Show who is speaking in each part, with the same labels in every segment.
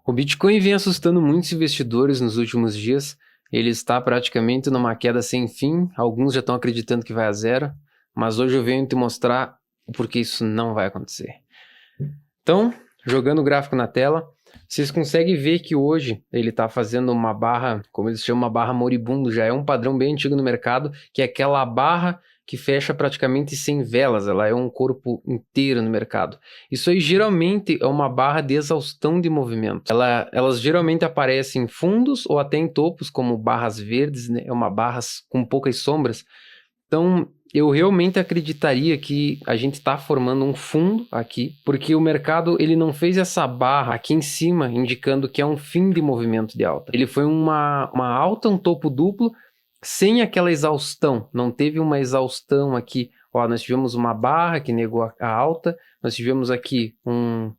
Speaker 1: O Bitcoin vem assustando muitos investidores nos últimos dias. Ele está praticamente numa queda sem fim. Alguns já estão acreditando que vai a zero, mas hoje eu venho te mostrar o porquê isso não vai acontecer. Então, jogando o gráfico na tela, vocês conseguem ver que hoje ele está fazendo uma barra, como eles chamam, uma barra moribundo. Já é um padrão bem antigo no mercado, que é aquela barra que fecha praticamente sem velas, ela é um corpo inteiro no mercado. Isso aí geralmente é uma barra de exaustão de movimento. Elas geralmente aparecem em fundos ou até em topos, como barras verdes, né? É uma barra com poucas sombras. Então, eu realmente acreditaria que a gente está formando um fundo aqui, porque o mercado ele não fez essa barra aqui em cima, indicando que é um fim de movimento de alta. Ele foi uma alta, um topo duplo, sem aquela exaustão. Não teve uma exaustão aqui. Ó, nós tivemos uma barra que negou a alta, nós tivemos aqui um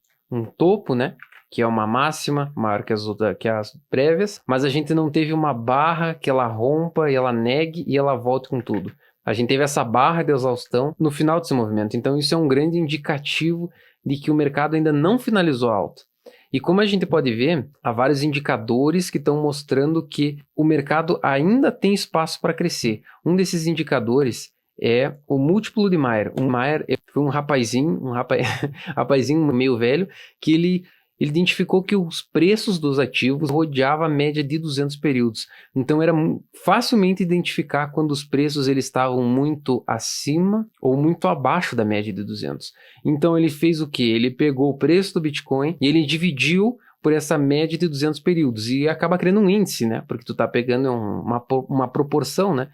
Speaker 1: topo, né? Que é uma máxima, maior que as prévias, mas a gente não teve uma barra que ela rompa e ela negue e ela volte com tudo. A gente teve essa barra de exaustão no final desse movimento, então isso é um grande indicativo de que o mercado ainda não finalizou a alta. E como a gente pode ver, há vários indicadores que estão mostrando que o mercado ainda tem espaço para crescer. Um desses indicadores é o múltiplo de Maier. O Maier foi um rapazinho rapazinho meio velho, que ele identificou que os preços dos ativos rodeavam a média de 200 períodos. Então era facilmente identificar quando os preços eles estavam muito acima ou muito abaixo da média de 200. Então ele fez o quê? Ele pegou o preço do Bitcoin e ele dividiu por essa média de 200 períodos e acaba criando um índice, né? Porque tu tá pegando uma proporção, né?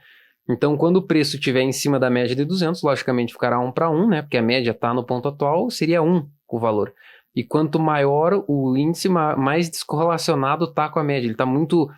Speaker 1: Então, quando o preço estiver em cima da média de 200, logicamente ficará 1 para 1, né? Porque a média está no ponto atual, seria 1 o valor. E quanto maior o índice, mais descorrelacionado está com a média. Ele está muito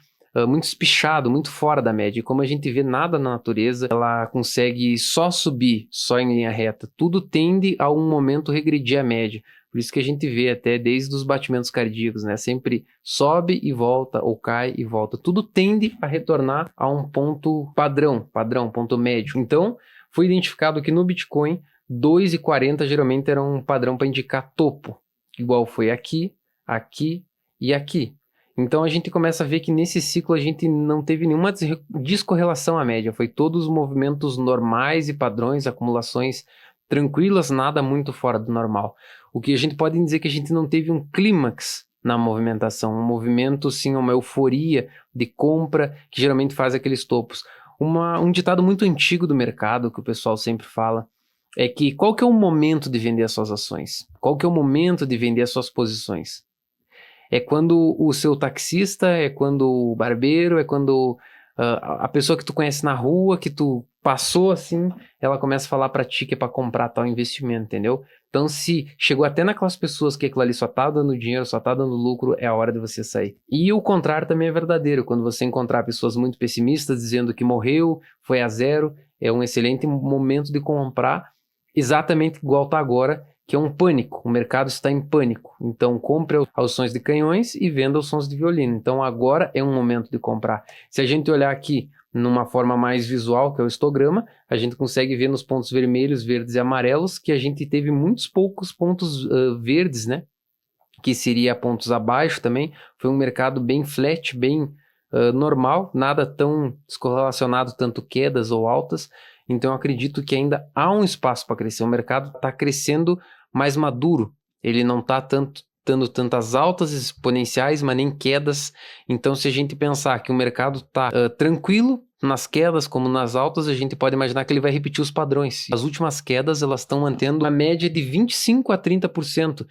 Speaker 1: espichado, muito fora da média. E como a gente vê nada na natureza, ela consegue só subir, só em linha reta. Tudo tende a um momento regredir a média. Por isso que a gente vê até desde os batimentos cardíacos, né? Sempre sobe e volta, ou cai e volta. Tudo tende a retornar a um ponto padrão, ponto médio. Então, foi identificado que no Bitcoin, 2,40 geralmente era um padrão para indicar topo. Igual foi aqui, aqui e aqui. Então a gente começa a ver que nesse ciclo a gente não teve nenhuma descorrelação à média. Foi todos os movimentos normais e padrões, acumulações tranquilas, nada muito fora do normal. O que a gente pode dizer que a gente não teve um clímax na movimentação, um movimento sim, uma euforia de compra que geralmente faz aqueles topos. Um ditado muito antigo do mercado que o pessoal sempre fala é que qual que é o momento de vender as suas ações? Qual que é o momento de vender as suas posições? É quando o seu taxista, é quando o barbeiro, é quando a pessoa que tu conhece na rua, que tu passou assim, ela começa a falar para ti que é para comprar tal investimento, entendeu? Então se chegou até naquelas pessoas que aquilo ali só tá dando dinheiro, só tá dando lucro, é a hora de você sair. E o contrário também é verdadeiro, quando você encontrar pessoas muito pessimistas dizendo que morreu, foi a zero, é um excelente momento de comprar, exatamente igual está agora, que é um pânico. O mercado está em pânico. Então, compre aos sons de canhões e venda aos sons de violino. Então, agora é um momento de comprar. Se a gente olhar aqui numa forma mais visual, que é o histograma, a gente consegue ver nos pontos vermelhos, verdes e amarelos que a gente teve muitos poucos pontos verdes, né? Que seria pontos abaixo também. Foi um mercado bem flat, bem normal, nada tão descorrelacionado, tanto quedas ou altas. Então, eu acredito que ainda há um espaço para crescer. O mercado está crescendo mais maduro. Ele não está dando tantas altas exponenciais, mas nem quedas. Então, se a gente pensar que o mercado está tranquilo nas quedas como nas altas, a gente pode imaginar que ele vai repetir os padrões. As últimas quedas elas estão mantendo a média de 25% a 30%.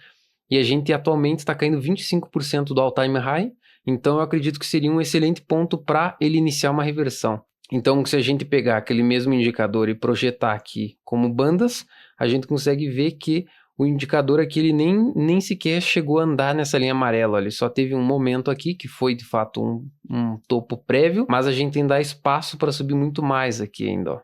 Speaker 1: E a gente atualmente está caindo 25% do all-time high. Então, eu acredito que seria um excelente ponto para ele iniciar uma reversão. Então, se a gente pegar aquele mesmo indicador e projetar aqui como bandas, a gente consegue ver que o indicador aqui ele nem sequer chegou a andar nessa linha amarela. Ele só teve um momento aqui que foi de fato um topo prévio, mas a gente ainda dá espaço para subir muito mais aqui ainda. Ó.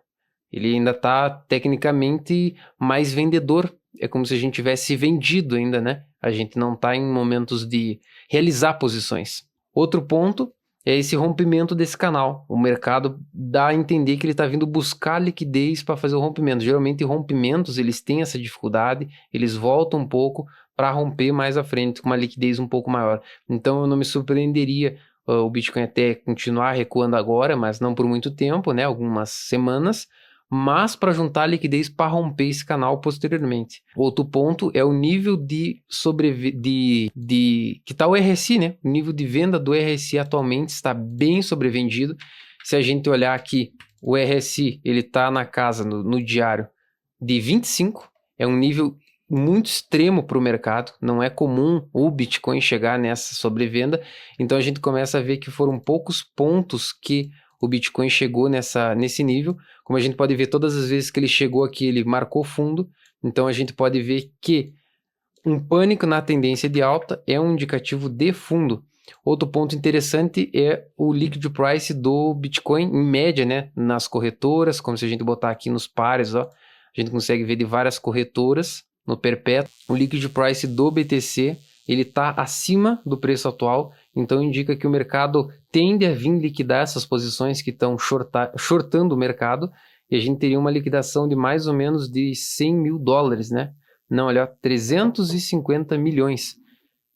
Speaker 1: Ele ainda está tecnicamente mais vendedor. É como se a gente tivesse vendido ainda, né? A gente não está em momentos de realizar posições. Outro ponto é esse rompimento desse canal. O mercado dá a entender que ele está vindo buscar liquidez para fazer o rompimento. Geralmente rompimentos eles têm essa dificuldade, eles voltam um pouco, para romper mais à frente com uma liquidez um pouco maior. Então eu não me surpreenderia o Bitcoin até continuar recuando agora, mas não por muito tempo, né? Algumas semanas, mas para juntar liquidez para romper esse canal posteriormente. Outro ponto é o nível de que está o RSI, né? O nível de venda do RSI atualmente está bem sobrevendido. Se a gente olhar aqui, o RSI ele está na casa no diário de 25, é um nível muito extremo para o mercado, não é comum o Bitcoin chegar nessa sobrevenda, então a gente começa a ver que foram poucos pontos que o Bitcoin chegou nesse nível. Como a gente pode ver, todas as vezes que ele chegou aqui, ele marcou fundo, então a gente pode ver que um pânico na tendência de alta é um indicativo de fundo. Outro ponto interessante é o liquid price do Bitcoin em média, né, nas corretoras, como se a gente botar aqui nos pares, ó, a gente consegue ver de várias corretoras no perpétuo. O liquid price do BTC, ele está acima do preço atual, então indica que o mercado tende a vir liquidar essas posições que estão shortando o mercado, e a gente teria uma liquidação de mais ou menos de 100 mil dólares, né? Não, olha, 350 milhões.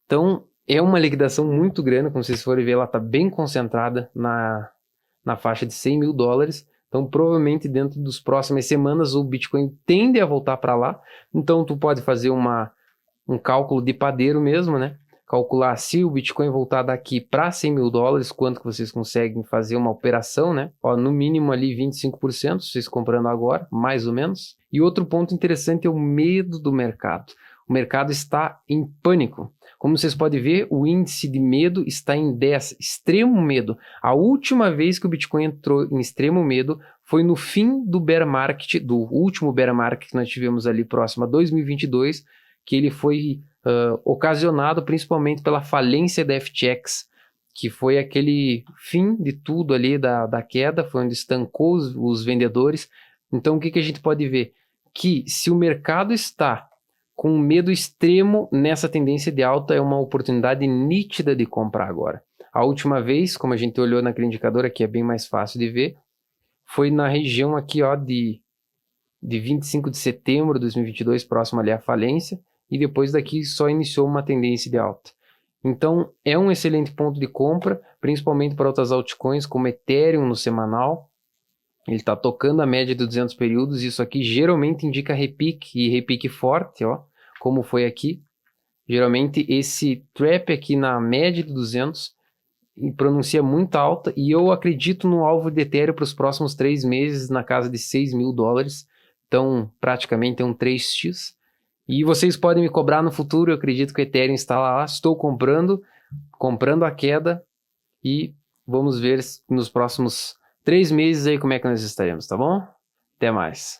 Speaker 1: Então, é uma liquidação muito grande, como vocês forem ver, ela está bem concentrada na faixa de 100 mil dólares. Então, provavelmente, dentro das próximas semanas, o Bitcoin tende a voltar para lá. Então, tu pode fazer um cálculo de padeiro mesmo, né? Calcular se o Bitcoin voltar daqui para 100 mil dólares, quanto que vocês conseguem fazer uma operação, né? Ó, no mínimo ali 25%, vocês comprando agora, mais ou menos. E outro ponto interessante é o medo do mercado. O mercado está em pânico. Como vocês podem ver, o índice de medo está em 10, extremo medo. A última vez que o Bitcoin entrou em extremo medo foi no fim do bear market, do último bear market que nós tivemos ali próximo a 2022, que ele foi ocasionado principalmente pela falência da FTX, que foi aquele fim de tudo ali da queda, foi onde estancou os vendedores. Então o que a gente pode ver? Que se o mercado está com medo extremo nessa tendência de alta, é uma oportunidade nítida de comprar agora. A última vez, como a gente olhou naquele indicador aqui, é bem mais fácil de ver, foi na região aqui ó, de 25 de setembro de 2022, próximo ali à falência, e depois daqui só iniciou uma tendência de alta. Então é um excelente ponto de compra, principalmente para outras altcoins como Ethereum no semanal. Ele está tocando a média de 200 períodos, isso aqui geralmente indica repique, e repique forte, ó, como foi aqui. Geralmente esse trap aqui na média de 200 pronuncia muito alta, e eu acredito no alvo de Ethereum para os próximos 3 meses na casa de 6 mil dólares, então praticamente é um 3x. E vocês podem me cobrar no futuro, eu acredito que o Ethereum está lá, estou comprando a queda, e vamos ver nos próximos 3 meses aí como é que nós estaremos, tá bom? Até mais.